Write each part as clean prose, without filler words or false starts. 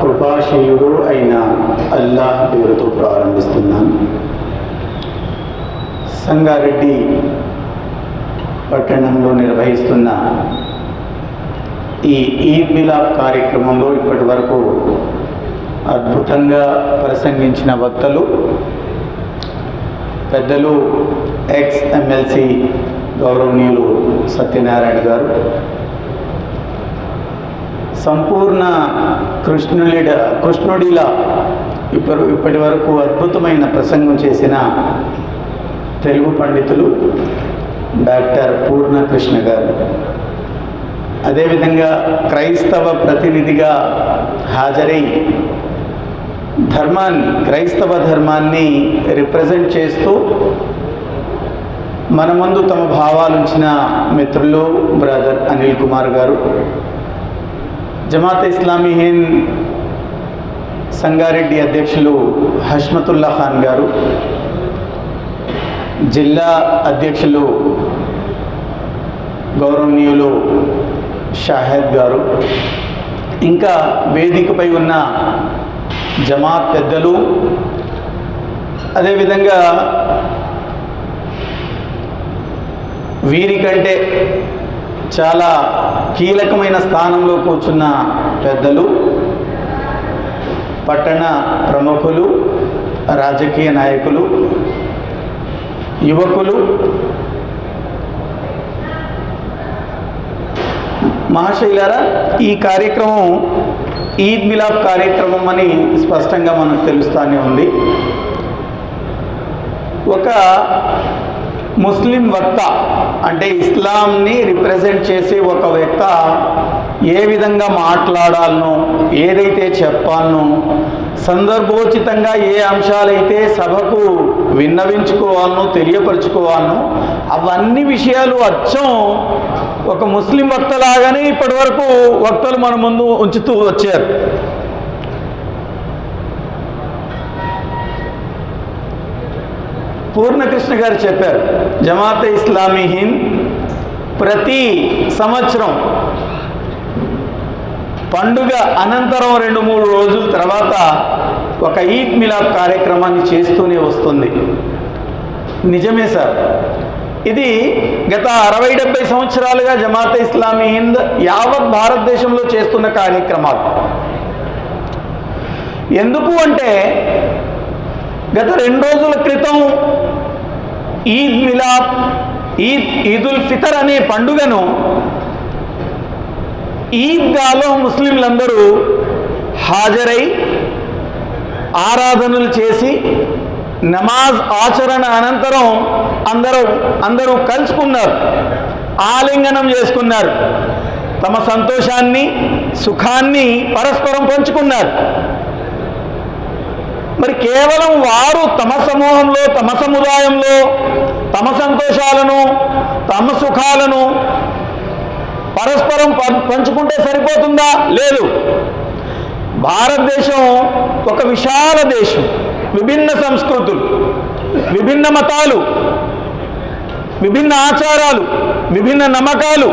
కృపాశీలుడు అయిన అల్లాహ్ పేరుతో ప్రారంభిస్తున్నాను. సంగారెడ్డి పట్టణంలో నిర్వహిస్తున్న ఈ ఈద్ మిలాద్ కార్యక్రమంలో ఇప్పటి వరకు అద్భుతంగా ప్రసంగించిన వక్తలు పెద్దలు ఎక్స్ ఎమ్మెల్సీ గౌరవనీయులు సత్యనారాయణ గారు, సంపూర్ణ కృష్ణుడిలా ఇప్పటి వరకు అద్భుతమైన ప్రసంగం చేసిన తెలుగు పండితులు డాక్టర్ పూర్ణకృష్ణ గారు, అదేవిధంగా క్రైస్తవ ప్రతినిధిగా హాజరై క్రైస్తవ ధర్మాన్ని రిప్రజెంట్ చేస్తూ మన ముందు తమ భావాలుంచిన మిత్రులు బ్రదర్ అనిల్ కుమార్ గారు, జమాత్ ఇస్లామీ హింద్ సంగారెడ్డి అధ్యక్షులు హష్మతుల్లా ఖాన్ గారు, జిల్లా అధ్యక్షులు గౌరవనీయులు షాహెద్ గారు, ఇంకా వేదికపై ఉన్న జమాత్ పెద్దలు, అదేవిధంగా వీరికంటే చాలా కీలకమైన స్థానంలో కూర్చున్న పెద్దలు, పట్టణ ప్రముఖులు, రాజకీయ నాయకులు, యువకులు, మహాశైలారా, ఈ కార్యక్రమం ఈద్ మిలాద్ కార్యక్రమం అని స్పష్టంగా మనకు తెలుస్తూనే ఉంది. ఒక ముస్లిం వక్త అంటే ఇస్లాంని రిప్రజెంట్ చేసే ఒక వక్త ఏ విధంగా మాట్లాడాలనో, ఏదైతే చెప్పాలనో, సందర్భోచితంగా ఏ అంశాలైతే సభకు విన్నవించుకోవాలనో, తెలియపరచుకోవాలనో, అవన్నీ విషయాలు అచ్చం ఒక ముస్లిం వక్తలాగానే ఇప్పటి వరకు వక్తలు మన ముందు ఉంచుతూ వచ్చారు. పూర్ణకృష్ణ గారు చెప్పారు, జమాత్ ఇస్లామీ హింద్ ప్రతి సంవత్సరం పండుగ అనంతరం 2-3 రోజుల తర్వాత ఒక ఈద్ మిలాద్ కార్యక్రమాన్ని చేస్తూనే వస్తుంది. నిజమే సార్, ఇది గత 60-70 సంవత్సరాలుగా జమాత్ ఇస్లామీ హింద్ యావత్ భారతదేశంలో చేస్తున్న కార్యక్రమాలు. ఎందుకు అంటే గత 2 రోజుల క్రితం ఈద్ మిలాద్, ఈదుల్ ఫితర్ అనే పండుగను ఈద్గాలో ముస్లింలందరూ హాజరై ఆరాధనలు చేసి నమాజ్ ఆచరణ అనంతరం అందరూ కలుసుకున్నారు, ఆలింగనం చేసుకున్నారు, తమ సంతోషాన్ని సుఖాన్ని పరస్పరం పంచుకున్నారు. మరి కేవలం వారు తమ సమూహంలో, తమ సముదాయంలో తమ సంతోషాలను, తమ సుఖాలను పరస్పరం పంచుకుంటే సరిపోతుందా? లేదు. భారతదేశం ఒక విశాల దేశం, విభిన్న సంస్కృతులు, విభిన్న మతాలు, విభిన్న ఆచారాలు, విభిన్న నమ్మకాలు,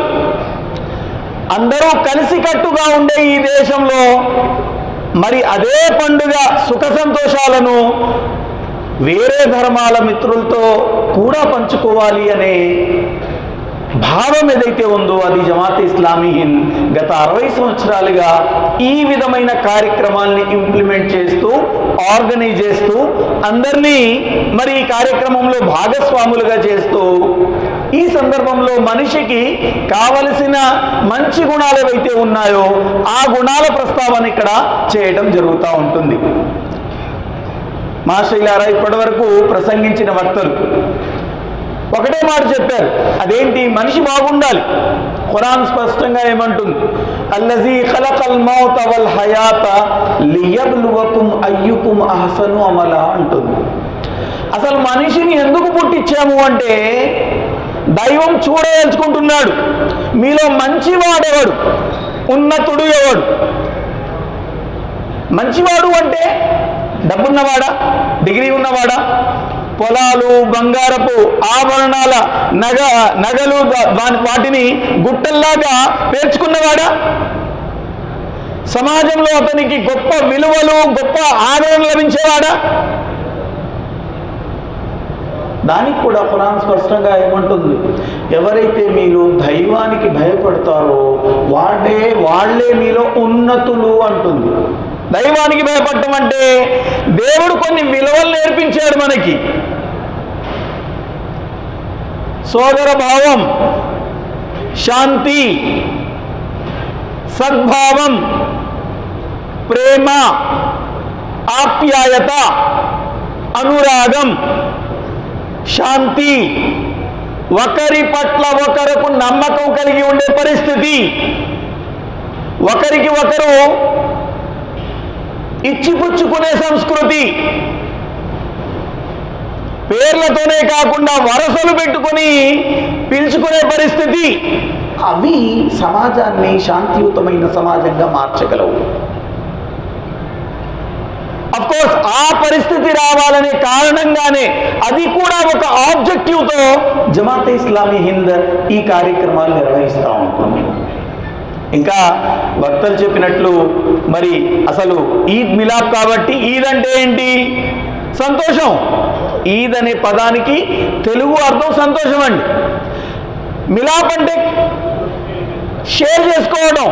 అందరూ కలిసికట్టుగా ఉండే ఈ దేశంలో మరి అదే పండుగ సుఖ సంతోషాలను వేరే ధర్మాల మిత్రులతో కూడా పంచుకోవాలి అనే భావం ఏదైతే ఉందో అది జమాత్ ఇస్లామీ హింద్ గత 60 సంవత్సరాలుగా ఈ విధమైన కార్యక్రమాల్ని ఇంప్లిమెంట్ చేస్తూ, ఆర్గనైజ్ చేస్తూ, అందరినీ మరి ఈ కార్యక్రమంలో భాగస్వాములుగా చేస్తూ, ఈ సందర్భంలో మనిషికి కావలసిన మంచి గుణాలు ఏవైతే ఉన్నాయో ఆ గుణాల ప్రస్తావన ఇక్కడ చేయడం జరుగుతూ ఉంటుంది. మహాశైలారా, ఇప్పటి వరకు ప్రసంగించిన వక్తలు ఒకటే మాట చెప్పారు, అదేంటి? మనిషి బాగుండాలి. ఖురాన్ స్పష్టంగా ఏమంటుంది? అల్లజీ ఖలకల్ మౌత వల్ హయాత లియబ్లువకుమ్ అయ్యుకుమ్ అహ్సను అమలా అంటుంది. అసలు మనిషిని ఎందుకు పుట్టించాము అంటే దైవం చూడదలుచుకుంటున్నాడు మీలో మంచివాడెవడు, ఉన్నతుడు ఎవడు. మంచివాడు అంటే డబ్బున్నవాడా, డిగ్రీ ఉన్నవాడా, పొలాలు, బంగారపు ఆభరణాల నగలు వాటిని గుట్టల్లాగా పేర్చుకున్నవాడా? సమాజంలో అతనికి గొప్ప విలువలు, గొప్ప ఆదరణ లభించేవాడా? దానికి కూడా ఖురాన్ స్పష్టంగా ఏమంటుంది? ఎవరైతే మీలో దైవానికి భయపడతారో వాళ్ళే మీలో ఉన్నతులు అంటుంది. దైవానికి భయపడటం అంటే దేవుడు కొన్ని విలువలు నేర్పించాడు మనకి. సోదర భావం, శాంతి, సద్భావం, ప్రేమ, ఆప్యాయత, అనురాగం, శాంతి, ఒకరి పట్ల ఒకరకు నమ్మకం కలిగి ఉండే పరిస్థితి, ఒకరికి ఒకరు ఇచ్చిపుచ్చుకునే సంస్కృతి, పేర్లతోనే కాకుండా వరసలు పెట్టుకొని పిలుచుకునే పరిస్థితి, అవి సమాజాన్ని శాంతియుతమైన సమాజంగా మార్చగలవు. అఫ్కోర్స్ ఆ పరిస్థితి రావాలనే కారణంగానే, అది కూడా ఒక ఆబ్జెక్టివ్తో జమాతే ఇస్లామీ హింద్ ఈ కార్యక్రమాలు నిర్వహిస్తూ ఉంటుంది. ఇంకా వక్తలు చెప్పినట్లు మరి అసలు ఈద్ మిలాద్ కాబట్టి ఈద్ అంటే ఏంటి? సంతోషం. ఈద్ అనే పదానికి తెలుగు అర్థం సంతోషం అండి. మిలాప్ అంటే షేర్ చేసుకోవడం.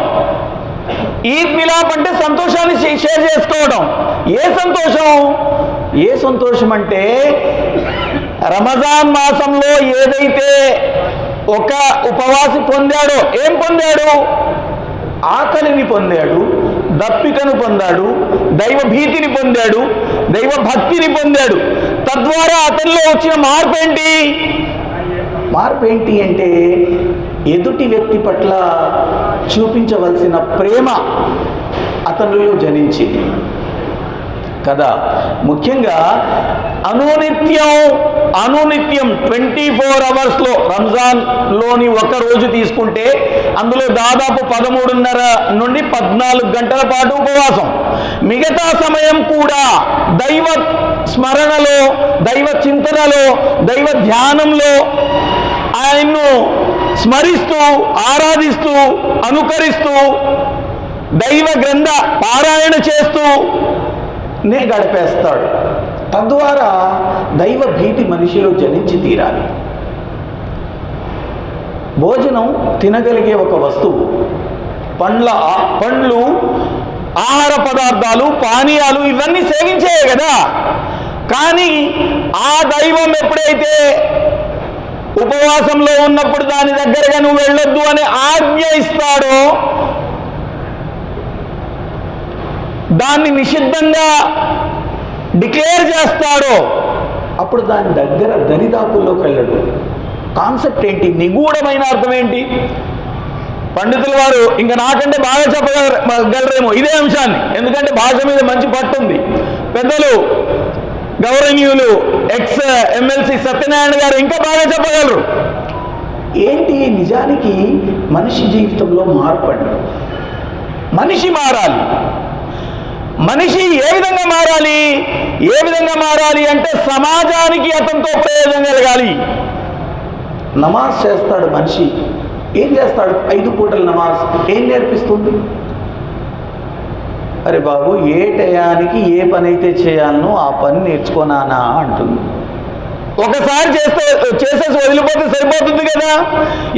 ఈద్ మిలాప్ అంటే సంతోషాన్ని షేర్ చేసుకోవడం. ఏ సంతోషం? ఏ సంతోషం అంటే రమజాన్ మాసంలో ఏదైతే ఒక ఉపవాసి పొందాడో, ఏం పొందాడు? ఆకలిని పొందాడు, దప్పికను పొందాడు, దైవ భీతిని పొందాడు, దైవ భక్తిని పొందాడు. తద్వారా అతనిలో వచ్చిన మార్పు ఏంటి? మార్పు ఏంటి అంటే ఎదుటి వ్యక్తి పట్ల చూపించవలసిన ప్రేమ అతనిలో జనించింది కదా. ముఖ్యంగా అనునిత్యం 24 అవర్స్లో రంజాన్లోని ఒక రోజు తీసుకుంటే అందులో దాదాపు 13:30 నుండి 14 గంటల పాటు ఉపవాసం. మిగతా సమయం కూడా దైవ స్మరణలో, దైవ చింతనలో, దైవ ధ్యానంలో ఆయన్ను స్మరిస్తూ, ఆరాధిస్తూ, అనుకరిస్తూ, దైవ గ్రంథ పారాయణ చేస్తూ గడిపేస్తాడు. తద్వారా దైవ భీతి మనిషిలో జనించి తీరాలి. భోజనం తినగలిగే ఒక వస్తువు. పండ్లు, ఆహార పదార్థాలు, పానీయాలు ఇవన్నీ సేవించేయే కదా. కానీ ఆ దైవం ఎప్పుడైతే ఉపవాసంలో ఉన్నప్పుడు దాని దగ్గరగా నువ్వు వెళ్ళొద్దు అని ఆజ్ఞ ఇస్తాడో, దాన్ని నిషిద్ధంగా డిక్లేర్ చేస్తాడో, అప్పుడు దాని దగ్గర దరిదాపుల్లోకి వెళ్ళడు. కాన్సెప్ట్ ఏంటి? నిగూఢమైన అర్థం ఏంటి? పండితుల వారు ఇంకా నాకంటే బాగా చెప్పగలరేమో ఇదే అంశాన్ని, ఎందుకంటే భాష మీద మంచి పట్టుంది. పెద్దలు గౌరవనీయులు ఎక్స్ ఎమ్మెల్సీ సత్యనారాయణ గారు ఇంకా బాగా చెప్పగలరు. ఏంటి నిజానికి మనిషి జీవితంలో మార్పండి. మనిషి మారాలి. మనిషి ఏ విధంగా మారాలి? ఏ విధంగా మారాలి అంటే సమాజానికి అతనితో ప్రయోజనం కలగాలి. నమాజ్ చేస్తాడు మనిషి. ఏం చేస్తాడు? 5 పూటల నమాజ్ ఏం నేర్పిస్తుంది? అరే బాబు, ఏ టయానికి ఏ పని అయితే చేయాలనో ఆ పని నేర్చుకోనానా అంటుంది. ఒకసారి చేసేసి వదిలిపోతే సరిపోతుంది కదా.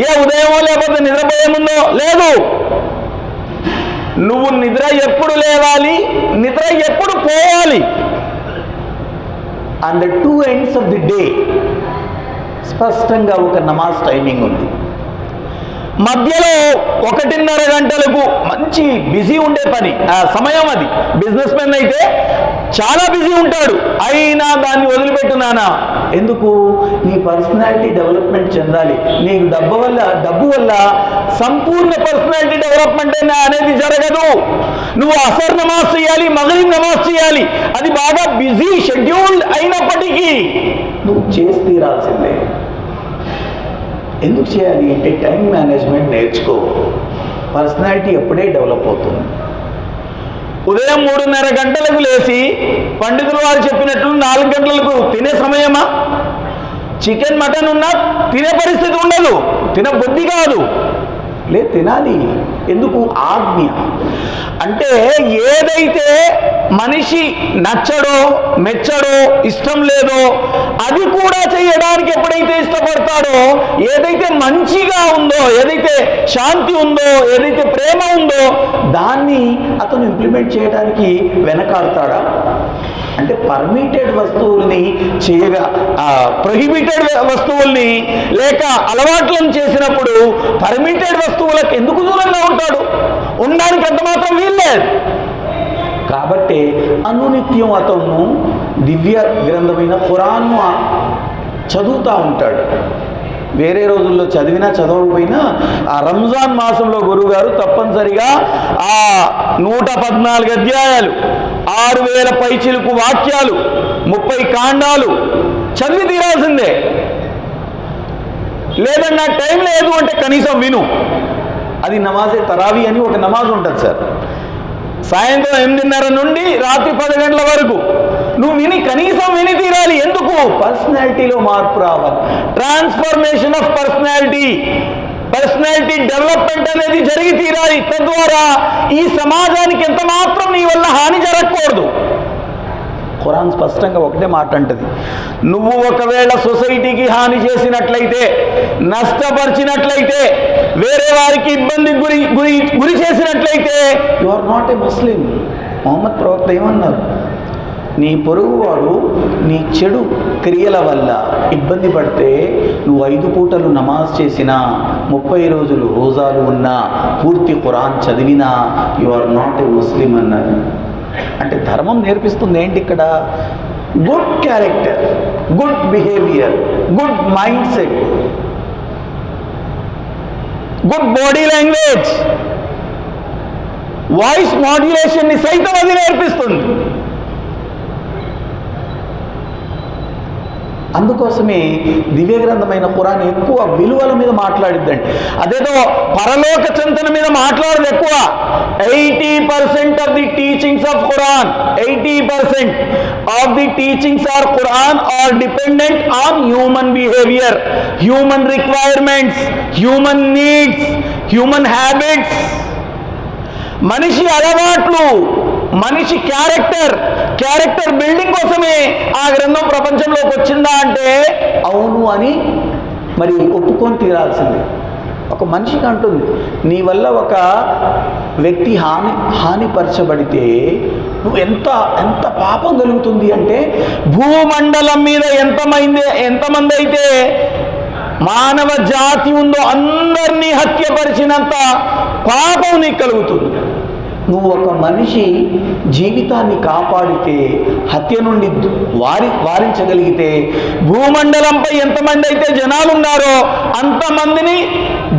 ఏ ఉదయమో లేకపోతే నిద్రపోయే ముందో లేదు. నువ్వు నిద్ర ఎప్పుడు లేవాలి, నిద్ర ఎప్పుడు పోవాలి, and the 2 ends of the day స్పష్టంగా ఒక నమాజ్ టైమింగ్ ఉంది. మధ్యలో 1.5 గంటలకు మంచి బిజీ ఉండే పని సమయం అది. బిజినెస్ మెన్ అయితే చాలా బిజీ ఉంటాడు, అయినా దాన్ని వదిలిపెట్టున్నానా? ఎందుకు? నీ పర్సనాలిటీ డెవలప్మెంట్ చెందాలి. నీకు డబ్బు వల్ల సంపూర్ణ పర్సనాలిటీ డెవలప్మెంట్ అనేది జరగదు. నువ్వు అసర్ నమాజ్ చేయాలి, మగరిబ్ నమాజ్ చేయాలి, అది బాగా బిజీ షెడ్యూల్ అయినప్పటికీ నువ్వు చేసి తీరాల్సిందే. ఎందుకు చేయాలి అంటే టైం మేనేజ్మెంట్ నేర్చుకో. పర్సనాలిటీ ఎప్పుడే డెవలప్ అవుతుంది. ఉదయం 3:30 గంటలకు లేచి పండితులు వారు చెప్పినట్లు 4 గంటలకు తినే సమయమా? చికెన్ మటన్ ఉన్నా తినే పరిస్థితి ఉండదు, తినబుద్ధి కాదు. తినాలి. ఎందుకు? ఆజ్ఞ. అంటే ఏదైతే మనిషి నచ్చడో మెచ్చడో ఇష్టం లేదో అది కూడా చేయడానికి ఎప్పుడైతే ఇష్టపడతాడో, ఏదైతే మంచిగా ఉందో, ఏదైతే శాంతి ఉందో, ఏదైతే ప్రేమ ఉందో దాన్ని అతను ఇంప్లిమెంట్ చేయడానికి వెనకాడతాడా? అంటే పర్మిటెడ్ వస్తువుల్ని చేయగా ప్రొహిబిటెడ్ వస్తువుల్ని లేక అలవాట్లను చేసినప్పుడు పర్మిటెడ్ వస్తువులకు ఎందుకు దూరంగా ఉంటాడు? ఉండడానికి అంత మాత్రం వీల్లేదు. కాబట్టి అనునిత్యం అతను దివ్య గ్రంథమైన ఖురాన్ను చదువుతూ ఉంటాడు. వేరే రోజుల్లో చదివినా చదవకపోయినా ఆ రంజాన్ మాసంలో గురువుగారు తప్పనిసరిగా ఆ 114 అధ్యాయాలు, 6000 పైచిలుకు వాక్యాలు, 30 కాండాలు చదివి తీరాల్సిందే. లేదండి నాకు టైం లేదు అంటే కనీసం విను. అది నమాజే తరావీ అని ఒక నమాజ్ ఉంటుంది సార్. సాయంత్రం 8:30 నుండి రాత్రి 10 గంటల వరకు నువ్వు కనీసం విని తీరాలి. ఎందుకు? పర్సనాలిటీలో మార్పు రావాలి. ట్రాన్స్ఫర్మేషన్ ఆఫ్ పర్సనాలిటీ డెవలప్మెంట్ అనేది జరిగి తీరాలి. తద్వారా ఈ సమాజానికి ఎంత మాత్రం నీ వల్ల హాని జరగకూడదు. ఖురాన్ స్పష్టంగా ఒకటే మాట అంటది, నువ్వు ఒకవేళ సొసైటీకి హాని చేసినట్లయితే, నష్టపరిచినట్లయితే, వేరే వారికి ఇబ్బంది గురి చేసినట్లయితే యు ఆర్ నాట్ ఏ ముస్లిం. మొహమ్మద్ ప్రవక్త ఏమన్నారు? నీ పొరుగువాడు నీ చెడు క్రియల వల్ల ఇబ్బంది పడితే నువ్వు 5 పూటలు నమాజ్ చేసినా, 30 రోజులు రోజాలు ఉన్నా, పూర్తి ఖురాన్ చదివినా you are not a Muslim అన్నారు. అంటే ధర్మం నేర్పిస్తుంది ఏంటి ఇక్కడ? Good character, good behaviour, good mind set, good body language, voice మాడ్యులేషన్ని సైతం అది నేర్పిస్తుంది. అందుకోసమే దివ్య గ్రంథమైన ఖురాన్ ఎక్కువ విలువల మీద మాట్లాడిద్దండి. అదేదో పరలోక చింతన మీద మాట్లాడదు ఎక్కువ. 80% of the teachings of Quran, 80% of the teachings are Quran are dependent on human behaviour, human requirements, human needs, human habits, మనిషి అలవాట్లు, మనిషి క్యారెక్టర్ బిల్డింగ్ కోసమే ఆ గ్రంథం ప్రపంచంలోకి వచ్చిందా అంటే అవును అని మరి ఒప్పుకొని తీరాల్సిందే. ఒక మనిషికి అంటుంది, నీ వల్ల ఒక వ్యక్తి హానిపరచబడితే నువ్వు ఎంత పాపం కలుగుతుంది అంటే, భూమండలం మీద ఎంతమంది అయితే మానవ జాతి ఉందో అందరినీ హత్యపరిచినంత పాపం నీకు కలుగుతుంది. నువ్వు ఒక మనిషి జీవితాన్ని కాపాడితే, హత్య నుండి వారించగలిగితే, భూమండలంపై ఎంతమంది అయితే జనాలు ఉన్నారో అంతమందిని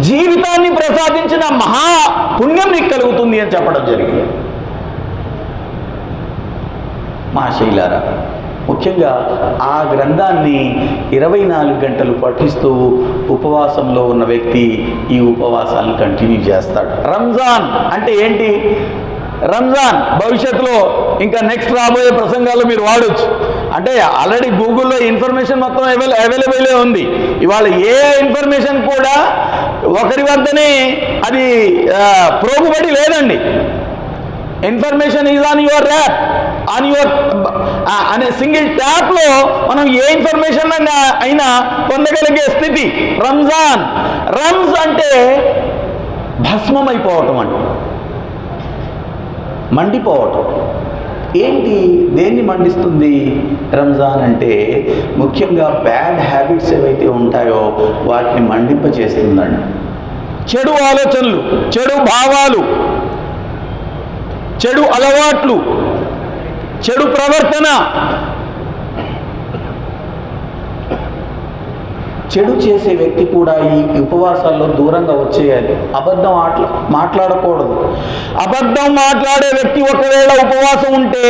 జీవితాన్ని ప్రసాదించిన మహా పుణ్యం నీకు కలుగుతుంది అని చెప్పడం జరిగింది. మా శైలారా, ముఖ్యంగా ఆ గ్రంథాన్ని 24 గంటలు పఠిస్తూ ఉపవాసంలో ఉన్న వ్యక్తి ఈ ఉపవాసాలను కంటిన్యూ చేస్తాడు. రంజాన్ అంటే ఏంటి? రంజాన్ భవిష్యత్తులో ఇంకా నెక్స్ట్ రాబోయే ప్రసంగాల్లో మీరు వాడచ్చు. అంటే ఆల్రెడీ గూగుల్లో ఇన్ఫర్మేషన్ మొత్తం అవైలబుల్ ఉంది. ఇవాళ ఏ ఇన్ఫర్మేషన్ కూడా ఒకరి వద్దనే అది ప్రోగుబడి లేదండి. Information is on your wrap, on your అనే సింగిల్ ట్యాప్లో మనం ఏ ఇన్ఫర్మేషన్ అయినా పొందగలిగే స్థితి. రమ్స్ అంటే భస్మం అయిపోవటం, అంటే మండిపోవటం. ఏంటి? దేన్ని మండిస్తుంది రంజాన్ అంటే? ముఖ్యంగా బ్యాడ్ హ్యాబిట్స్ ఏవైతే ఉంటాయో వాటిని మండింపచేస్తుందండి. చెడు ఆలోచనలు, చెడు భావాలు, చెడు అలవాట్లు, చెడు ప్రవర్తన, చెడు చేసే వ్యక్తి కూడా ఈ ఉపవాసాల్లో దూరంగా వచ్చేయాలి. అబద్ధం మాట్లాడకూడదు. అబద్ధం మాట్లాడే వ్యక్తి ఒకవేళ ఉపవాసం ఉంటే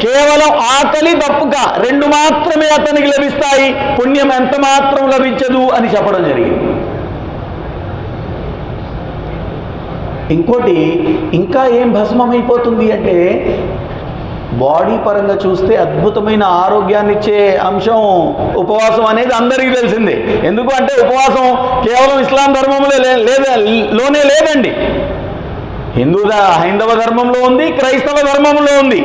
కేవలం ఆకలి దప్పుక 2 మాత్రమే అతనికి లభిస్తాయి, పుణ్యం ఎంత మాత్రం లభించదు అని చెప్పడం జరిగింది. ఇంకోటి ఇంకా ఏం భస్మమైపోతుంది అంటే, బాడీ పరంగా చూస్తే అద్భుతమైన ఆరోగ్యాన్ని ఇచ్చే అంశం ఉపవాసం అనేది అందరికీ తెలిసిందే. ఎందుకు అంటే ఉపవాసం కేవలం ఇస్లాం ధర్మంలోనే లేదండి. హైందవ ధర్మంలో ఉంది, క్రైస్తవ ధర్మంలో ఉంది.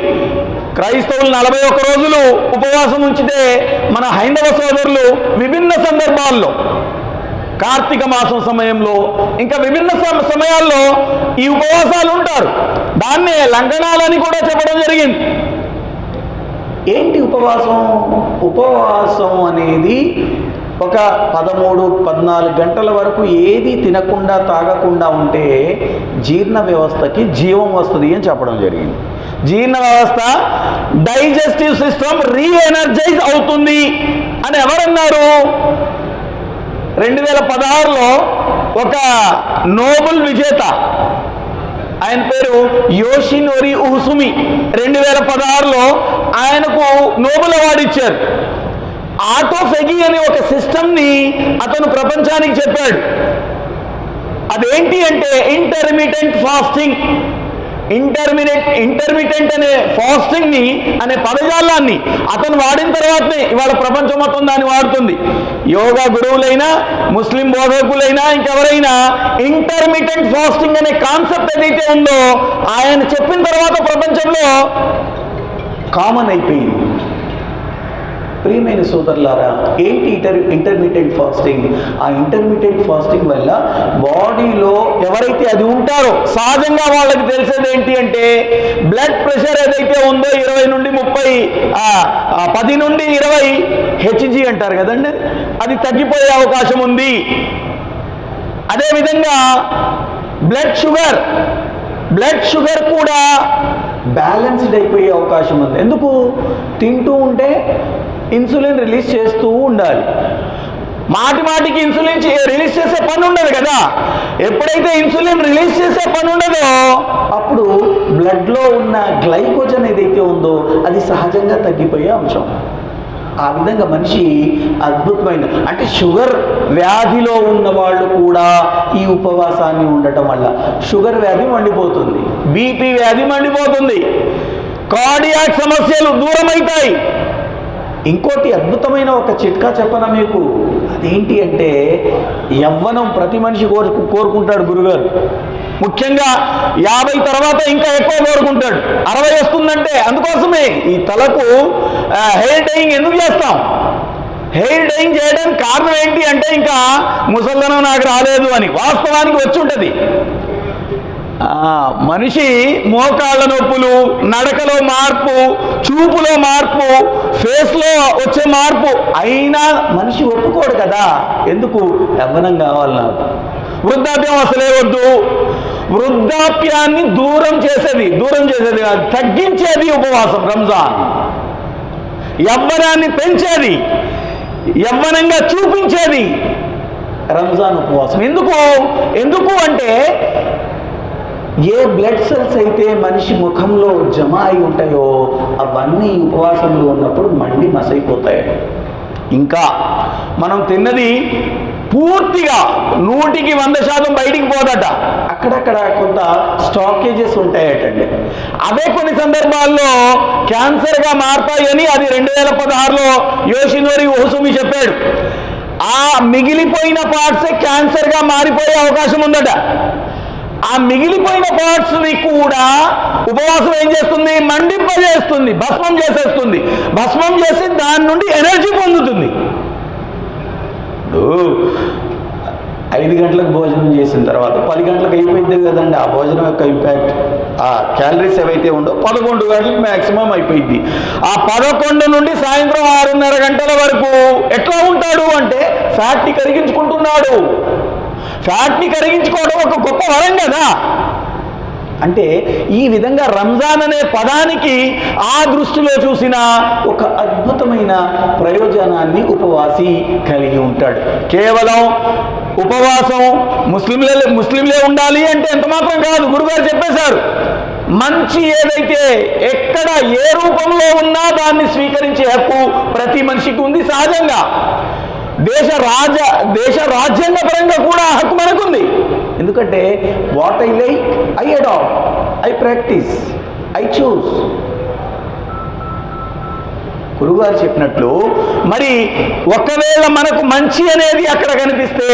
క్రైస్తవులు 41 రోజులు ఉపవాసం ఉంచితే మన హైందవ సోదరులు విభిన్న సందర్భాల్లో, కార్తీక మాసం సమయంలో, ఇంకా విభిన్న సమయాల్లో ఈ ఉపవాసాలు ఉంటారు. దాన్నే లంఘనాలని కూడా చెప్పడం జరిగింది. ఏంటి ఉపవాసం? ఉపవాసం అనేది ఒక 13-14 గంటల వరకు ఏది తినకుండా తాగకుండా ఉంటే జీర్ణ వ్యవస్థకి జీవం వస్తుంది అని చెప్పడం జరిగింది. జీర్ణ వ్యవస్థ, డైజెస్టివ్ సిస్టమ్ రీఎనర్జైజ్ అవుతుంది అని ఎవరన్నారు? 2016లో ఒక నోబెల్ విజేత, ఆయన పేరు యోషినోరి ఉసుమి, 2016లో ఆయనకు నోబెల్ అవార్డు ఇచ్చారు. ఆటోఫెగి అనే ఒక సిస్టమ్ని అతను ప్రపంచానికి చెప్పాడు. అదేంటి అంటే ఇంటర్మిటెంట్ ఫాస్టింగ్. ఇంటర్మిటెంట్ అనే ఫాస్టింగ్ని అనే పదజాలాన్ని అతను వాడిన తర్వాతనే ఇవాళ ప్రపంచం మొత్తం దాన్ని వాడుతుంది. యోగా గురువులైనా, ముస్లిం బోధకులైనా, ఇంకెవరైనా ఇంటర్మిటెంట్ ఫాస్టింగ్ అనే కాన్సెప్ట్ ఏదైతే ఉందో ఆయన చెప్పిన తర్వాత ప్రపంచంలో కామన్ అయిపోయింది. ప్రియమైన సోదరులారా, ఏంటి ఇంటర్మీడియట్ ఫాస్టింగ్? ఆ ఇంటర్మీడియట్ ఫాస్టింగ్ వల్ల బాడీలో ఎవరైతే అది ఉంటారో సహజంగా వాళ్ళకి తెలిసేది ఏంటి అంటే బ్లడ్ ప్రెషర్ ఏదైతే ఉందో 20 నుండి 30, 10 నుండి 20 హెచ్జీ అంటారు కదండి, అది తగ్గిపోయే అవకాశం ఉంది. అదేవిధంగా బ్లడ్ షుగర్ కూడా బ్యాలెన్స్డ్ అయిపోయే అవకాశం ఉంది. ఎందుకు? తింటూ ఉంటే ఇన్సులిన్ రిలీజ్ చేస్తూ ఉండాలి. మాటికి ఇన్సులిన్ రిలీజ్ చేసే పని ఉండదు కదా. ఎప్పుడైతే ఇన్సులిన్ రిలీజ్ చేసే పని ఉండదో అప్పుడు బ్లడ్లో ఉన్న గ్లైకోజన్ ఏదైతే ఉందో అది సహజంగా తగ్గిపోయే అంశం. ఆ విధంగా మనిషి అద్భుతమైన, అంటే షుగర్ వ్యాధిలో ఉన్న వాళ్ళు కూడా ఈ ఉపవాసాన్ని ఉండటం వల్ల షుగర్ వ్యాధి మండిపోతుంది, బీపీ వ్యాధి మండిపోతుంది, కార్డియాక్ సమస్యలు దూరమవుతాయి. ఇంకోటి అద్భుతమైన ఒక చిట్కా చెప్పనా మీకు? అదేంటి అంటే యవ్వనం ప్రతి మనిషి కోరుకుంటాడు గురుగారు. ముఖ్యంగా 50 తర్వాత ఇంకా ఎక్కువ కోరుకుంటాడు. 60 వస్తుందంటే అందుకోసమే ఈ తలకు హెయిర్ డైయింగ్ ఎందుకు చేస్తాం? హెయిర్ డైయింగ్ చేయడానికి కారణం ఏంటి అంటే ఇంకా ముసల్దనం నాకు రాలేదు అని. వాస్తవానికి వచ్చి ఉంటుంది. మనిషి మోకాళ్ళ నొప్పులు, నడకలో మార్పు, చూపులో మార్పు, ఫేస్లో వచ్చే మార్పు అయినా మనిషి ఒప్పుకోడు కదా. ఎందుకు? యవ్వనం కావాలి నాకు. వృద్ధాప్యం అసలే వద్దు. వృద్ధాప్యాన్ని దూరం చేసేది కాదు, తగ్గించేది ఉపవాసం రంజాన్. యవ్వనాన్ని పెంచేది, యవ్వనంగా చూపించేది రంజాన్ ఉపవాసం. ఎందుకు అంటే ఏ బ్లడ్ సెల్స్ అయితే మనిషి ముఖంలో జమ అయి ఉంటాయో అవన్నీ ఉపవాసంలో ఉన్నప్పుడు మండి మసైపోతాయి. ఇంకా మనం తిన్నది పూర్తిగా 100% బయటికి పోదట. అక్కడక్కడ కొంత స్టాకేజెస్ ఉంటాయటండి. అవే కొన్ని సందర్భాల్లో క్యాన్సర్గా మారతాయని అది 2016లో యోషినోరి ఉసుమి చెప్పాడు. ఆ మిగిలిపోయిన పార్ట్సే క్యాన్సర్గా మారిపోయే అవకాశం ఉందట. ఆ మిగిలిపోయిన పార్ట్స్ని కూడా ఉపవాసం ఏం చేస్తుంది? మండింపజేస్తుంది, భస్మం చేసేస్తుంది. భస్మం చేసి దాని నుండి ఎనర్జీ పొందుతుంది. 5 గంటలకు భోజనం చేసిన తర్వాత 10 గంటలకు అయిపోయింది కదండి ఆ భోజనం యొక్క ఇంపాక్ట్. ఆ క్యాలరీస్ ఏవైతే ఉండో 11 గంటలకు మ్యాక్సిమం అయిపోయింది. ఆ 11 నుండి సాయంత్రం 6:30 గంటల వరకు ఎట్లా ఉంటాడు అంటే ఫ్యాట్ని కరిగించుకుంటున్నాడు. ఫ్యాట్ని కరిగించుకోవడం ఒక గొప్ప వరం కదా. అంటే ఈ విధంగా రంజాన్ అనే పదానికి ఆ దృష్టిలో చూసిన ఒక అద్భుతమైన ప్రయోజనాన్ని ఉపవాసి కలిగి ఉంటాడు. కేవలం ఉపవాసం ముస్లింలే ఉండాలి అంటే ఎంత మాత్రం కాదు. గురుగారు చెప్పేశారు, మంచి ఏదైతే ఎక్కడ ఏ రూపంలో ఉన్నా దాన్ని స్వీకరించే హక్కు ప్రతి మనిషికి ఉంది సహజంగా. దేశ రాజ్యాంగ పరంగా కూడా హక్కు మనకుంది. ఎందుకంటే what I like I adopt, I practise, I choose. గురుగారు చెప్పినట్లు మరి ఒకవేళ మనకు మంచి అనేది అక్కడ కనిపిస్తే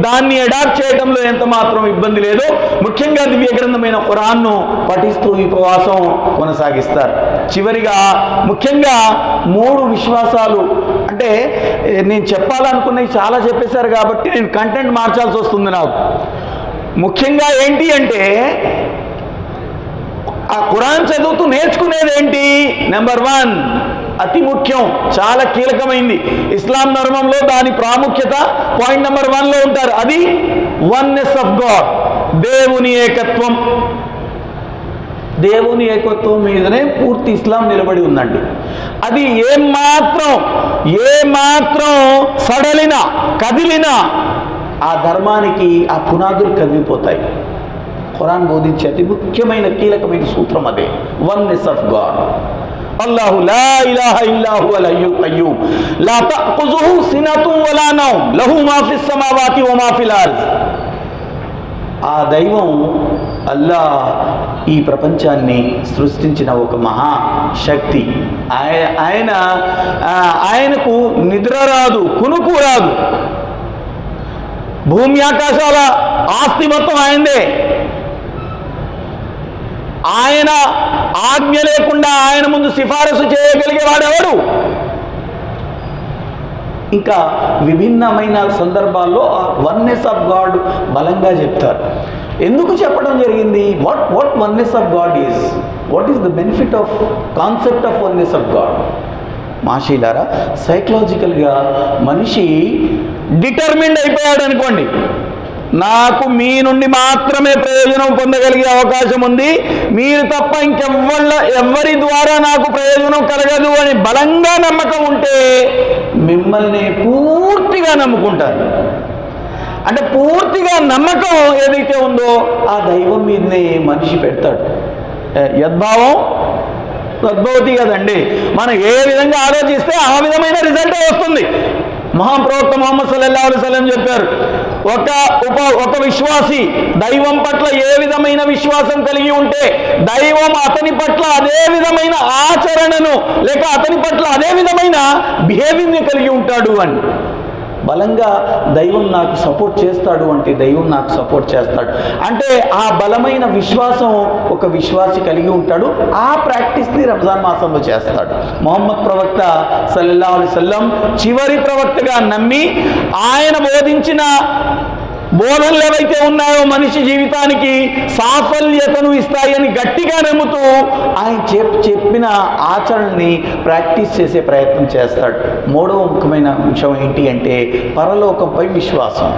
దాన్ని అడాప్ట్ చేయడంలో ఎంత మాత్రం ఇబ్బంది లేదు. ముఖ్యంగా దివ్య గ్రంథమైన ఖురాన్ను పఠిస్తూ ఈ ఉపవాసం కొనసాగిస్తారు. చివరిగా ముఖ్యంగా 3 విశ్వాసాలు, అంటే నేను చెప్పాలనుకున్నవి చాలా చెప్పేశారు కాబట్టి నేను కంటెంట్ మార్చాల్సి వస్తుంది నాకు. ముఖ్యంగా ఏంటి అంటే ఆ ఖురాన్ చదువుతూ నేర్చుకునేది ఏంటి? నెంబర్ 1 అతి ముఖ్యం, చాలా కీలకమైంది ఇస్లాం ధర్మంలో, దాని ప్రాముఖ్యత పాయింట్ నెంబర్ 1లో ఉంటారు. అది వన్నెస్ ఆఫ్ గాడ్, దేవుని ఏకత్వం. దేవుని ఏకత్వం మీదనే పూర్తి ఇస్లాం నిలబడి ఉందండి. అది ఏమాత్రం సడలినా కదిలినా ఆ ధర్మానికి ఆ పునాదులు కదిలిపోతాయి. ఖురాన్ బోధించే అతి ముఖ్యమైన కీలకమైన సూత్రం అదే, వన్నెస్ ఆఫ్ గాడ్. అల్లాహు లా ఇలాహ ఇల్లా హువల్ హయ్యుల్ ఖయ్యూమ్ లా తఖుజుహు సినతున్ వలా నౌమ్ లహు మా ఫిస్ సమావాతి వ మా ఫిల్ అర్జ్. ఆ దైవం అల్లాహ్ ఈ ప్రపంచాన్ని సృష్టించిన ఒక మహాశక్తి. ఆయనకు నిద్ర రాదు, కునుకు రాదు. భూమి ఆకాశాల ఆస్తి మొత్తం ఆయనదే. ఆయన ఆజ్ఞ లేకుండా ఆయన ముందు సిఫారసు చేయగలిగేవాడెవడు? ఇంకా విభిన్నమైన సందర్భాల్లో వన్నెస్ ఆఫ్ గాడ్ బలంగా చెప్తారు. ఎందుకు చెప్పడం జరిగింది? What oneness of God is, what is the benefit of concept of oneness of God? మాషీలారా, సైకలాజికల్గా మనిషి డిటర్మిండ్ అయిపోయాడు అనుకోండి, నాకు మీ నుండి మాత్రమే ప్రయోజనం పొందగలిగే అవకాశం ఉంది, మీరు తప్ప ఎవ్వరి ద్వారా నాకు ప్రయోజనం కలగదు అని బలంగా నమ్మకం ఉంటే మిమ్మల్ని పూర్తిగా నమ్ముకుంటారు. అంటే పూర్తిగా నమ్మకం ఏదైతే ఉందో ఆ దైవం మీదనే మనిషి పెడతాడు. యద్భావం తద్భవతి కదండి. మనం ఏ విధంగా ఆలోచిస్తే ఆ విధమైన రిజల్టే వస్తుంది. మహాప్రవక్త ముహమ్మద్ సల్లల్లాహు అలైహి వసల్లం చెప్పారు, ఒక విశ్వాసి దైవం పట్ల ఏ విధమైన విశ్వాసం కలిగి ఉంటే దైవం అతని పట్ల అదే విధమైన ఆచరణను లేక అతని పట్ల అదే విధమైన బిహేవియర్ని కలిగి ఉంటాడు అని. బలంగా దైవం నాకు సపోర్ట్ చేస్తాడు అంటే దైవం నాకు సపోర్ట్ చేస్తాడు అంటే ఆ బలమైన విశ్వాసం ఒక విశ్వాసి కలిగి ఉంటాడు. ఆ ప్రాక్టీస్ని రంజాన్ మాసంలో చేస్తాడు. ముహమ్మద్ ప్రవక్త సల్లల్లాహు అలైహి వసల్లం చివరి ప్రవక్తగా నమ్మి ఆయన బోధించిన బోధనలు ఏవైతే ఉన్నాయో మనిషి జీవితానికి సాఫల్యతను ఇస్తాయని గట్టిగా నమ్ముతూ ఆయన చెప్పిన ఆచరణని ప్రాక్టీస్ చేసే ప్రయత్నం చేస్తాడు. 3వ ముఖ్యమైన అంశం ఏంటి అంటే పరలోకంపై విశ్వాసం.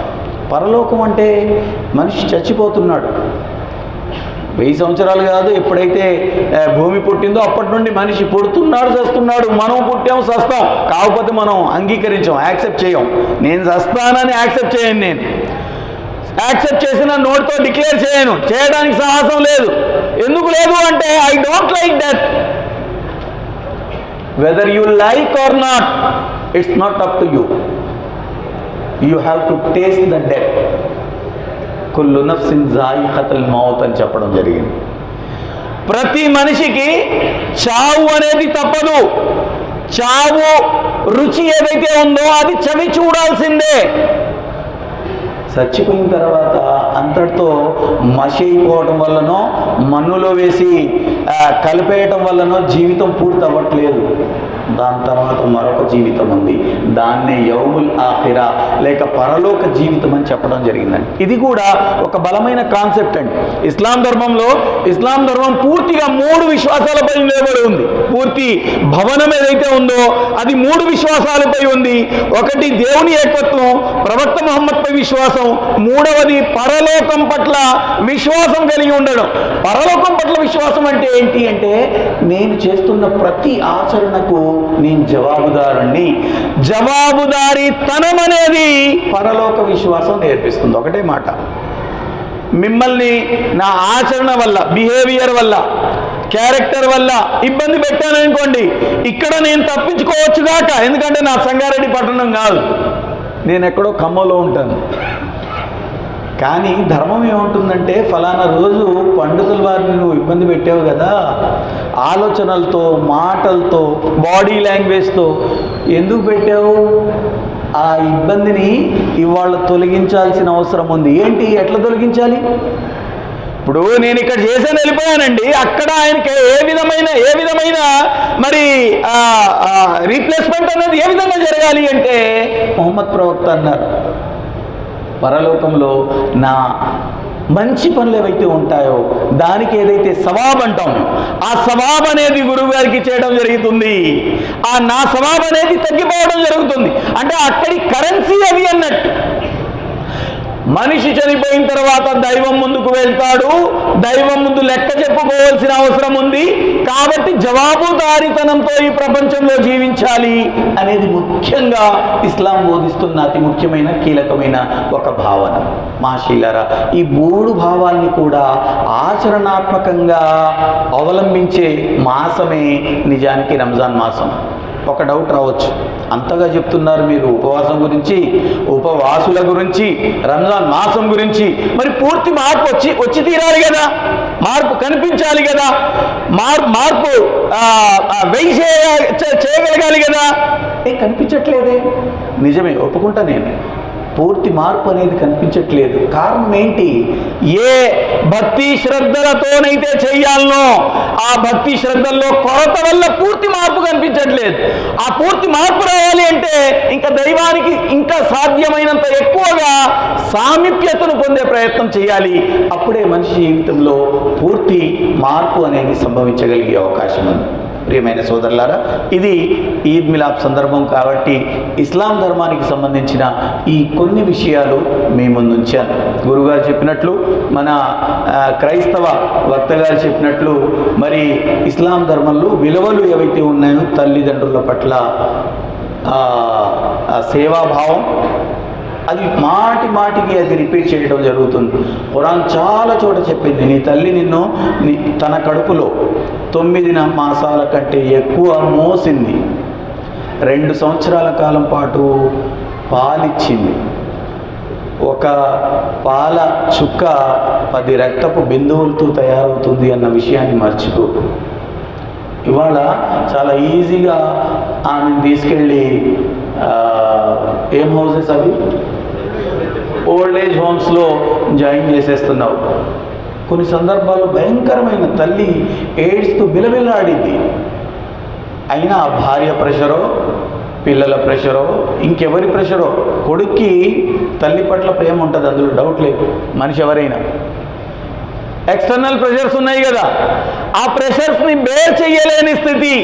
పరలోకం అంటే మనిషి చచ్చిపోతున్నాడు, 1000 సంవత్సరాలు కాదు, ఎప్పుడైతే భూమి పుట్టిందో అప్పటి నుండి మనిషి పుడుతున్నాడు, చస్తున్నాడు. మనం పుట్టాం, చస్తాం, కాకపోతే మనం అంగీకరించాం, యాక్సెప్ట్ చేయం. నేను చస్తానని యాక్సెప్ట్ చేయను, నేను యాక్సెప్ట్ చేసిన నోటితో డిక్లేర్ చేయను, చేయడానికి సాహసం లేదు. ఎందుకు లేదు అంటే I don't like that. Whether you like or not, it's not up to you. You have to taste the death. కుల్లు నఫ్సిన్ జాయిఖతుల్ మౌత్ అని చెప్పడం జరిగింది. ప్రతి మనిషికి చావు అనేది తప్పదు. చావు రుచి ఏదైతే ఉందో అది చవి చూడాల్సిందే. చచ్చిపోయిన తర్వాత అంతటితో మసి అయిపోవడం వల్లనో మన్నులో వేసి కలిపేయటం వల్లనో జీవితం పూర్తి అవ్వట్లేదు. దాని తర్వాత మరొక జీవితం ఉంది, దాన్నే యౌముల్ ఆఖిరా లేక పరలోక జీవితం అని చెప్పడం జరిగిందండి. ఇది కూడా ఒక బలమైన కాన్సెప్ట్ అండి. ఇస్లాం ధర్మం పూర్తిగా 3 విశ్వాసాలపై నిలబడి ఉంది. పూర్తి భవనం ఏదైతే ఉందో అది 3 విశ్వాసాలపై ఉంది. ఒకటి దేవుని ఏకత్వం, ప్రవక్త ముహమ్మద్పై విశ్వాసం, 3వది పరలోకం పట్ల విశ్వాసం కలిగి ఉండడం. పరలోకం పట్ల విశ్వాసం అంటే ఏంటి అంటే నేను చేస్తున్న ప్రతి ఆచరణకు నేను జవాబుదారుణ్ణి. జవాబుదారీతనం అనేది పరలోక విశ్వాసం నేర్పిస్తుంది. ఒకటే మాట, మిమ్మల్ని నా ఆచరణ వల్ల, బిహేవియర్ వల్ల, క్యారెక్టర్ వల్ల ఇబ్బంది పెట్టాననుకోండి, ఇక్కడ నేను తప్పించుకోవచ్చు కాక, ఎందుకంటే నా సంగారెడ్డి పట్టణం కాదు, నేను ఎక్కడో ఖమ్మంలో ఉంటాను. కానీ ధర్మం ఏముంటుందంటే ఫలానా రోజు పండితుల వారిని నువ్వు ఇబ్బంది పెట్టావు కదా, ఆలోచనలతో, మాటలతో, బాడీ లాంగ్వేజ్తో ఎందుకు పెట్టావు? ఆ ఇబ్బందిని ఇవాళ తొలగించాల్సిన అవసరం ఉంది. ఏంటి, ఎట్లా తొలగించాలి? ఇప్పుడు నేను ఇక్కడ చేశాను, వెళ్ళిపోయానండి, అక్కడ ఆయనకి ఏ విధమైన మరి రీప్లేస్మెంట్ అనేది ఏ విధంగా జరగాలి అంటే మొహమ్మద్ ప్రవక్త అన్నారు, పరలోకంలో నా మంచి పనులు ఏవైతే ఉంటాయో దానికి ఏదైతే సవాబ్ అంటామో ఆ సవాబ్ అనేది గురువు గారికి చేయడం జరుగుతుంది, ఆ నా సవాబ్ అనేది తగ్గిపోవడం జరుగుతుంది. అంటే అక్కడి కరెన్సీ అది అన్నట్టు. మనిషి చనిపోయిన తర్వాత దైవం ముందుకు వెళ్తాడు, దైవం ముందు లెక్క చెప్పుకోవాల్సిన అవసరం ఉంది. కాబట్టి జవాబుదారీతనంతో ఈ ప్రపంచంలో జీవించాలి అనేది ముఖ్యంగా ఇస్లాం బోధిస్తున్న అతి ముఖ్యమైన కీలకమైన ఒక భావన. మాషీలరా, ఈ 3 భావాల్ని కూడా ఆచరణాత్మకంగా అవలంబించే మాసమే నిజానికి రంజాన్ మాసం. ఒక డౌట్ రావచ్చు, అంతగా చెప్తున్నారు మీరు ఉపవాసం గురించి, ఉపవాసుల గురించి, రంజాన్ మాసం గురించి, మరి పూర్తి మార్పు వచ్చి తీరాలి కదా, మార్పు కనిపించాలి కదా, మార్పు వెయ్యి చేయగలగాలి కదా, కనిపించట్లేదే. నిజమే, ఒప్పుకుంటా నేను, పూర్తి మార్పు అనేది కనిపించట్లేదు. కారణం ఏంటి? ఏ భక్తి శ్రద్ధలతోనైతే చెయ్యాలనో ఆ భక్తి శ్రద్ధల్లో కొరత వల్ల పూర్తి మార్పు కనిపించట్లేదు. ఆ పూర్తి మార్పు రావాలి అంటే ఇంకా దైవానికి ఇంకా సాధ్యమైనంత ఎక్కువగా సామీప్యతను పొందే ప్రయత్నం చేయాలి. అప్పుడే మనిషి జీవితంలో పూర్తి మార్పు అనేది సంభవించగలిగే అవకాశం ఉంది. ప్రియమైన సోదరులారా, ఇది ఈద్ మిలాద్ సందర్భం కాబట్టి ఇస్లాం ధర్మానికి సంబంధించిన ఈ కొన్ని విషయాలు మీ ముందుంచాను. గురుగారు చెప్పినట్లు, మన క్రైస్తవ వక్త గారు చెప్పినట్లు, మరి ఇస్లాం ధర్మంలో విలువలు ఏవైతే ఉన్నాయో తల్లిదండ్రుల పట్ల సేవాభావం, అది మాటికి అది రిపీట్ చేయడం జరుగుతుంది. ఖురాన్ చాలా చోట చెప్పింది, నీ తల్లి నిన్ను తన కడుపులో 9 మాసాల కంటే ఎక్కువ మోసింది, 2 సంవత్సరాల కాలం పాటు పాలిచ్చింది, ఒక పాల చుక్క 10 రక్తపు బిందువులతో తయారవుతుంది అన్న విషయాన్ని మర్చిపోకు. ఇవాళ చాలా ఈజీగా ఆమెను తీసుకెళ్ళి ఏం హౌసెస్ అవి ఓల్డ్ ఏజ్ హోమ్స్లో జాయిన్ చేసేస్తున్నావు. కొన్ని సందర్భాల్లో భయంకరమైన తల్లి ఎయిడ్స్తో బిలబిల్లాడింది. అయినా భార్య ప్రెషరో, పిల్లల ప్రెషరో, ఇంకెవరి ప్రెషరో, కొడుక్కి తల్లి పట్ల ప్రేమ ఉంటుంది, అందులో డౌట్ లేదు. మనిషి ఎవరైనా ఎక్స్టర్నల్ ప్రెషర్స్ ఉన్నాయి కదా, ఆ ప్రెషర్స్ని బేర్ చెయ్యలేని స్థితి,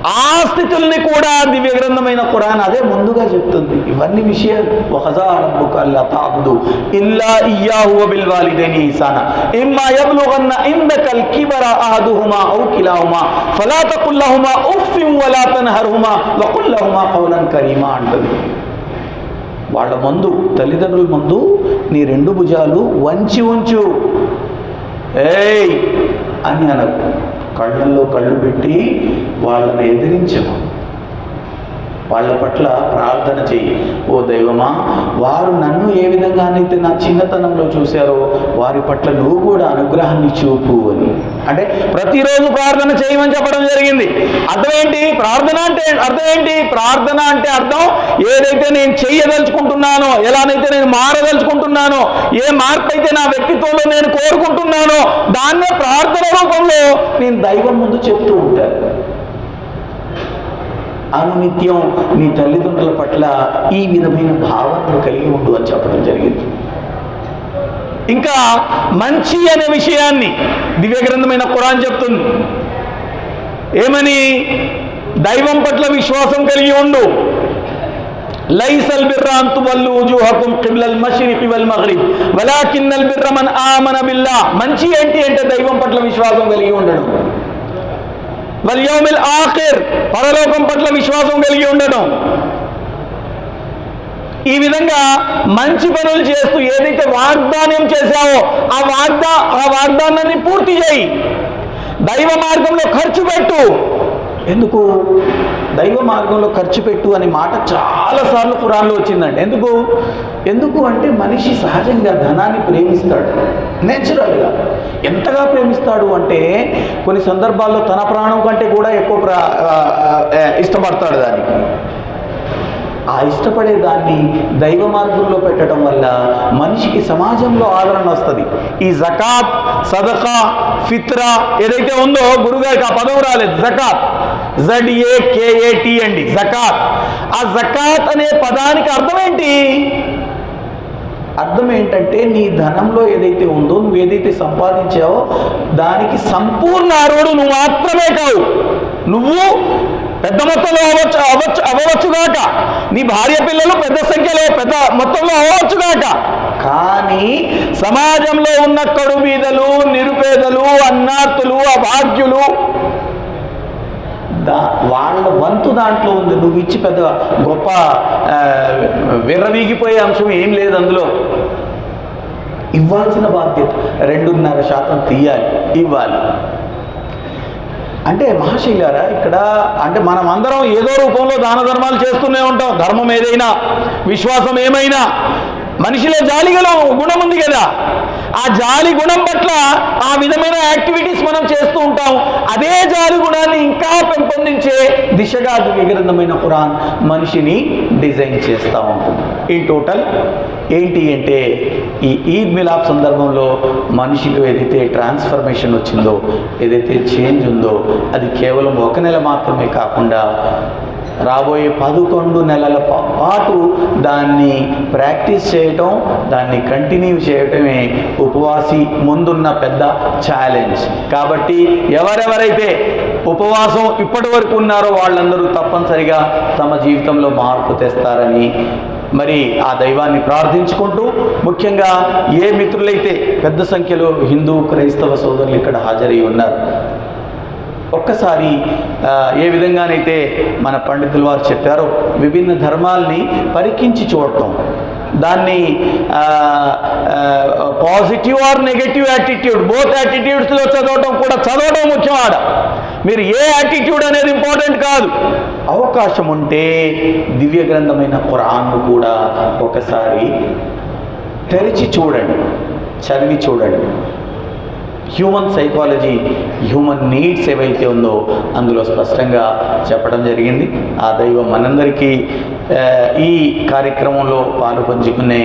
ఆ స్థితుల్ని కూడా దివ్య గ్రంథమైన ఖురాన్ అదే ముందుగా చెప్తుంది. ఇవన్నీ విషయాలు వఖజా రబ్బుక అల్లా తఅబుదు ఇల్లా ఇయ్యాహు వబిల్ వాలిదైని ఇహ్సానా ఇమ్మా యబ్లుగన్న ఇందకల్ కిబర అహదుహుమా ఔ కిలాహుమా ఫలా తకుల్ లహుమా ఉఫ్ఫిన్ వలా తన్హర్హుమా వకుల్ లహుమా ఖౌలన్ కరీమా అంటుంది. వాళ్ళ ముందు, తల్లిదండ్రుల ముందు నీ 2 భుజాలు వంచి ఉంచు, ఏయ్ అని అనకు, కళ్ళల్లో కళ్ళు పెట్టి వాళ్ళని ఎదిరించకు, వాళ్ళ పట్ల ప్రార్థన చెయ్యి. ఓ దైవమా, వారు నన్ను ఏ విధంగానైతే నా చిన్నతనంలో చూశారో వారి పట్ల నువ్వు కూడా అనుగ్రహాన్ని చూపు అని. అంటే ప్రతిరోజు ప్రార్థన చేయమని చెప్పడం జరిగింది. అర్థం ఏంటి? ప్రార్థన అంటే అర్థం ఏంటి? ప్రార్థన అంటే అర్థం ఏదైతే నేను చెయ్యదలుచుకుంటున్నానో, ఎలానైతే నేను మారదలుచుకుంటున్నానో, ఏ మార్పు అయితే నా వ్యక్తిత్వంలో నేను కోరుకుంటున్నానో దాన్నే ప్రార్థన రూపంలో నేను దైవం ముందు చెప్తూ ఉంటాను. అనునిత్యం నీ తల్లిదండ్రుల పట్ల ఈ విధమైన భావనలు కలిగి ఉండు అని చెప్పడం జరిగింది. ఇంకా మంచి అనే విషయాన్ని దివ్య గ్రంథమైన ఖురాన్ చెప్తుంది. ఏమని? దైవం పట్ల విశ్వాసం కలిగి ఉండు. లైసల్ బిర్ర అన్ తువల్లు వుజూహకుం కిబ్లల్ మష్రిఖి వల్ మగ్రిబ్ వలాకిన్నల్ బిర్ర మన్ ఆమన బిల్లాహ్. మంచి ఏంటి అంటే దైవం పట్ల విశ్వాసం కలిగి ఉండడం, వల్ యౌమిల్ ఆఖిర్, పరలోకం పట్ల విశ్వాసం కలిగి ఉండడం. ఈ విధంగా మంచి పనులు చేస్తూ ఏదైతే వాగ్దానం చేశావో ఆ వాగ్దానాన్ని పూర్తి చేయి. దైవ మార్గంలో ఖర్చు పెట్టు. ఎందుకు? దైవ మార్గంలో ఖర్చు పెట్టు అనే మాట చాలాసార్లు ఖురాన్లో వచ్చిందండి. ఎందుకు అంటే మనిషి సహజంగా ధనాన్ని ప్రేమిస్తాడు, నేచురల్గా. ఎంతగా ప్రేమిస్తాడు అంటే కొన్ని సందర్భాల్లో తన ప్రాణం కంటే కూడా ఎక్కువ ఇష్టపడతాడు దానికి. ఆ ఇష్టపడే దాన్ని దైవ మార్గంలో పెట్టడం వల్ల మనిషికి సమాజంలో ఆదరణ వస్తుంది. ఈ జకాత్, సదకా, ఫిత్రా ఏదైతే ఉందో, గురుగారికి ఆ పదం రాలేదు, జకాత్, ZAKAT అండి, జకాత్. ఆ జకాత్ అనే పదానికి అర్థం ఏంటి? అర్థం ఏంటంటే నీ ధనంలో ఏదైతే ఉందో, నువ్వు ఏదైతే సంపాదించావో దానికి సంపూర్ణ అర్హుడు నువ్వు మాత్రమే కావు. నువ్వు పెద్ద మొత్తంలో అవ్వవచ్చుగాక, నీ భార్య పిల్లలు పెద్ద సంఖ్యలో పెద్ద మొత్తంలో అవ్వవచ్చుగాక, కానీ సమాజంలో ఉన్న కడుబీదలు, నిరుపేదలు, అన్నార్తులు, అభాగ్యులు వాళ్ళ వంతు దాంట్లో ఉంది. నువ్వు ఇచ్చి పెద్ద గొప్ప విర్రవీగిపోయే అంశం ఏం లేదు అందులో. ఇవ్వాల్సిన బాధ్యత 2.5% తీయాలి, ఇవ్వాలి. అంటే మహాశైలారా, ఇక్కడ అంటే మనం అందరం ఏదో రూపంలో దాన ధర్మాలు చేస్తూనే ఉంటాం. ధర్మం ఏదైనా, విశ్వాసం ఏమైనా, మనిషిలో జాలిగల గుణం ఉంది కదా, ఆ జాలి గుణం పట్ల ఆ విధమైన యాక్టివిటీస్ మనం చేస్తూ ఉంటాం. అదే జాలి గుణాన్ని ఇంకా పెంపొందించే దిశగా విగ్రహమైన ఖురాన్ మనిషిని డిజైన్ చేస్తూ ఉంటుంది. ఇన్ టోటల్ ఏంటి అంటే, ఈ ఈద్ మిలాద్ సందర్భంలో మనిషిలో ఏదైతే ట్రాన్స్ఫర్మేషన్ వచ్చిందో, ఏదైతే చేంజ్ ఉందో, అది కేవలం 1 నెల మాత్రమే కాకుండా రాబోయే 11 నెలల పాటు దాన్ని ప్రాక్టీస్ చేయటం, దాన్ని కంటిన్యూ చేయటమే ఉపవాసి ముందున్న పెద్ద ఛాలెంజ్. కాబట్టి ఎవరెవరైతే ఉపవాసం ఇప్పటి వరకు ఉన్నారో వాళ్ళందరూ తప్పనిసరిగా తమ జీవితంలో మార్పు తెస్తారని మరి ఆ దైవాన్ని ప్రార్థించుకుంటూ, ముఖ్యంగా ఏ మిత్రులైతే పెద్ద సంఖ్యలో హిందూ క్రైస్తవ సోదరులు ఇక్కడ హాజరై ఉన్నారు, ఒక్కసారి ఏ విధంగానైతే మన పండితుల వారు చెప్పారో, విభిన్న ధర్మాల్ని పరికించి చూడటం, దాన్ని positive or negative attitude, both యాటిట్యూడ్స్లో చదవడం ముఖ్యం. ఆడ మీరు ఏ యాటిట్యూడ్ అనేది ఇంపార్టెంట్ కాదు. అవకాశం ఉంటే దివ్య గ్రంథమైన ఖురాన్ను కూడా ఒకసారి తెరిచి చూడండి, చదివి చూడండి. హ్యూమన్ సైకాలజీ, హ్యూమన్ నీడ్స్ ఏవైతే ఉందో అందులో స్పష్టంగా చెప్పడం జరిగింది. ఆ దైవం మనందరికీ ఈ కార్యక్రమంలో పాలుపంచుకునే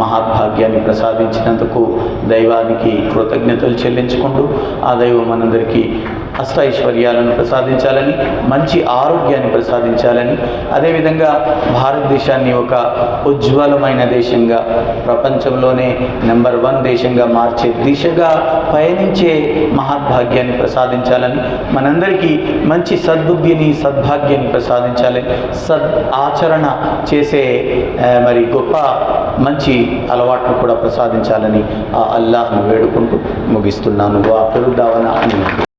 మహాభాగ్యాన్ని ప్రసాదించినందుకు దైవానికి కృతజ్ఞతలు చెల్లించుకుంటూ, ఆ దైవం మనందరికీ అష్టైశ్వర్యాలను ప్రసాదించాలని, మంచి ఆరోగ్యాన్ని ప్రసాదించాలని, అదేవిధంగా భారతదేశాన్ని ఒక ఉజ్వలమైన దేశంగా, ప్రపంచంలోనే నెంబర్ 1 దేశంగా మార్చే దిశగా పయనించే మహాభాగ్యాన్ని ప్రసాదించాలని, మనందరికీ మంచి సద్బుద్ధిని, సద్భాగ్యాన్ని ప్రసాదించాలని, ఆచరణ చేసే మరి గొప్ప మంచి అలవాట్లు కూడా ప్రసాదించాలని ఆ అల్లాహ్ను వేడుకుంటూ ముగిస్తున్నాను. వాఖిరు దావనా అని.